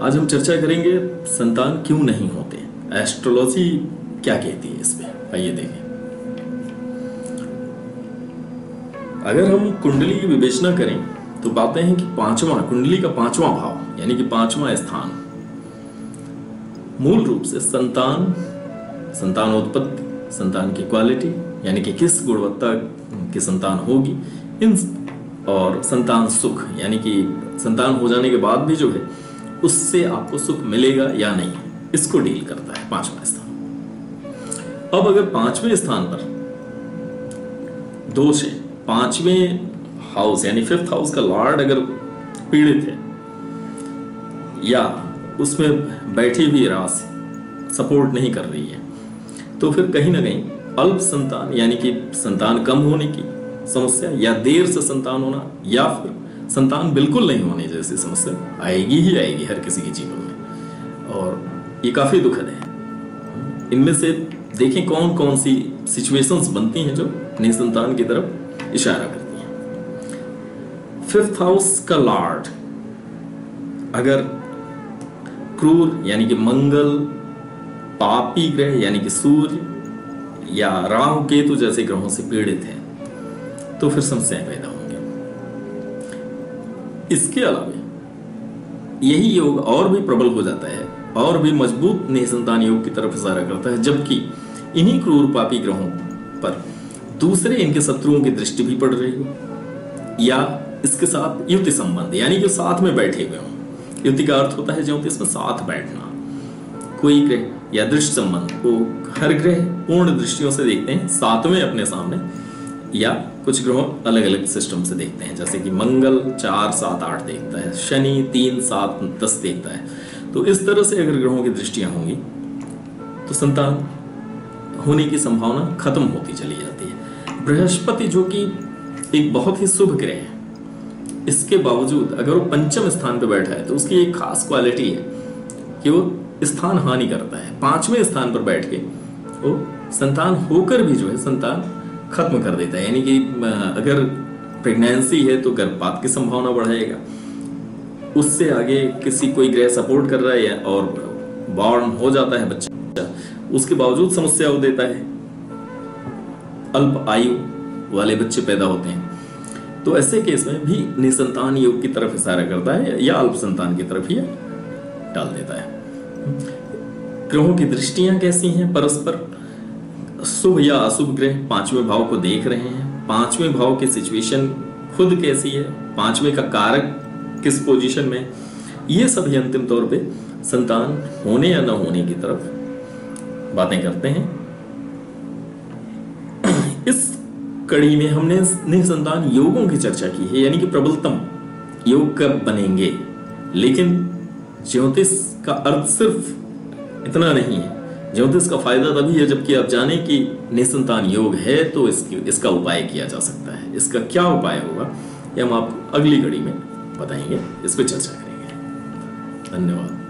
आज हम चर्चा करेंगे संतान क्यों नहीं होते, एस्ट्रोलॉजी क्या कहती है इस पे। आइए देखें। अगर हम कुंडली की विवेचना करें तो पाते हैं कि कुंडली का पांचवा भाव यानी कि पांचवा स्थान मूल रूप से संतानोत्पत्ति, संतान की क्वालिटी यानी कि किस गुणवत्ता की संतान होगी, इन और संतान सुख यानी कि संतान हो जाने के बाद भी जो है उससे आपको सुख मिलेगा या नहीं, इसको डील करता है पांचवा स्थान। अब अगर पांचवें स्थान पर दोष है, पांचवें हाउस यानी फिफ्थ हाउस का लॉर्ड अगर पीड़ित है या उसमें बैठी हुई राशि सपोर्ट नहीं कर रही है, तो फिर कहीं ना कहीं अल्प संतान यानी कि संतान कम होने की समस्या या देर से संतान होना या फिर संतान बिल्कुल नहीं होने जैसी समस्या आएगी ही आएगी हर किसी के जीवन में, और ये काफी दुखद है। इनमें से देखें कौन कौन सी सिचुएशंस बनती हैं जो निसंतान की तरफ इशारा करती हैं। फिफ्थ हाउस का लॉर्ड अगर क्रूर यानी कि मंगल, पापी ग्रह यानी कि सूर्य या राहु केतु जैसे ग्रहों से पीड़ित है तो फिर समस्याएं पैदा होंगी। इसके अलावा यही योग और भी प्रबल हो जाता है और भी मजबूत निसंतान योग की तरफ इशारा करता है, जबकि इन्हीं क्रूर पापी ग्रहों पर दूसरे इनके शत्रुओं की दृष्टि भी पड़ रही हो या इसके साथ युति संबंध यानी कि साथ में बैठे हुए हों। युति का अर्थ होता है ज्योतिष में साथ बैठना। कोई ग्रह या दृष्टि संबंध को हर ग्रह पूर्ण दृष्टियों से देखते हैं, साथ में अपने सामने, या कुछ ग्रहों अलग अलग सिस्टम से देखते हैं, जैसे कि मंगल 4, 7, 8 देखता है, शनि 3, 7, 10 देखता है। तो इस तरह से अगर ग्रहों की दृष्टियां होंगी तो संतान होने की संभावना खत्म होती चली जाती है। बृहस्पति जो कि एक बहुत ही शुभ ग्रह है, इसके बावजूद अगर वो पंचम स्थान पर बैठा है तो उसकी एक खास क्वालिटी है कि वो स्थान हानि करता है। पांचवें स्थान पर बैठ के वो संतान होकर भी जो है संतान खत्म कर देता है, यानी कि अगर प्रेगनेंसी है तो गर्भपात की संभावना बढ़ाएगा, उससे आगे किसी कोई ग्रह सपोर्ट कर रहा है और बॉर्न हो जाता है बच्चा, उसके बावजूद समस्या हो देता है, अल्प आयु वाले बच्चे पैदा होते हैं। तो ऐसे केस में भी निसंतान योग की तरफ इशारा करता है या अल्प संतान की तरफ ही डाल देता है। ग्रहों की दृष्टियां कैसी हैं परस्पर, शुभ या अशुभ ग्रह पांचवें भाव को देख रहे हैं, पांचवें भाव की सिचुएशन खुद कैसी है, पांचवें का कारक किस पोजीशन में, ये सभी अंतिम तौर पे संतान होने या न होने की तरफ बातें करते हैं। इस कड़ी में हमने निसंतान योगों की चर्चा की है, यानी कि प्रबलतम योग कब बनेंगे, लेकिन ज्योतिष का अर्थ सिर्फ इतना नहीं है। ज्योतिष का फायदा तभी है जबकि आप जाने कि निसंतान योग है तो इसका उपाय किया जा सकता है। इसका क्या उपाय होगा ये हम आपको अगली कड़ी में बताएंगे, इस पर चर्चा करेंगे। धन्यवाद।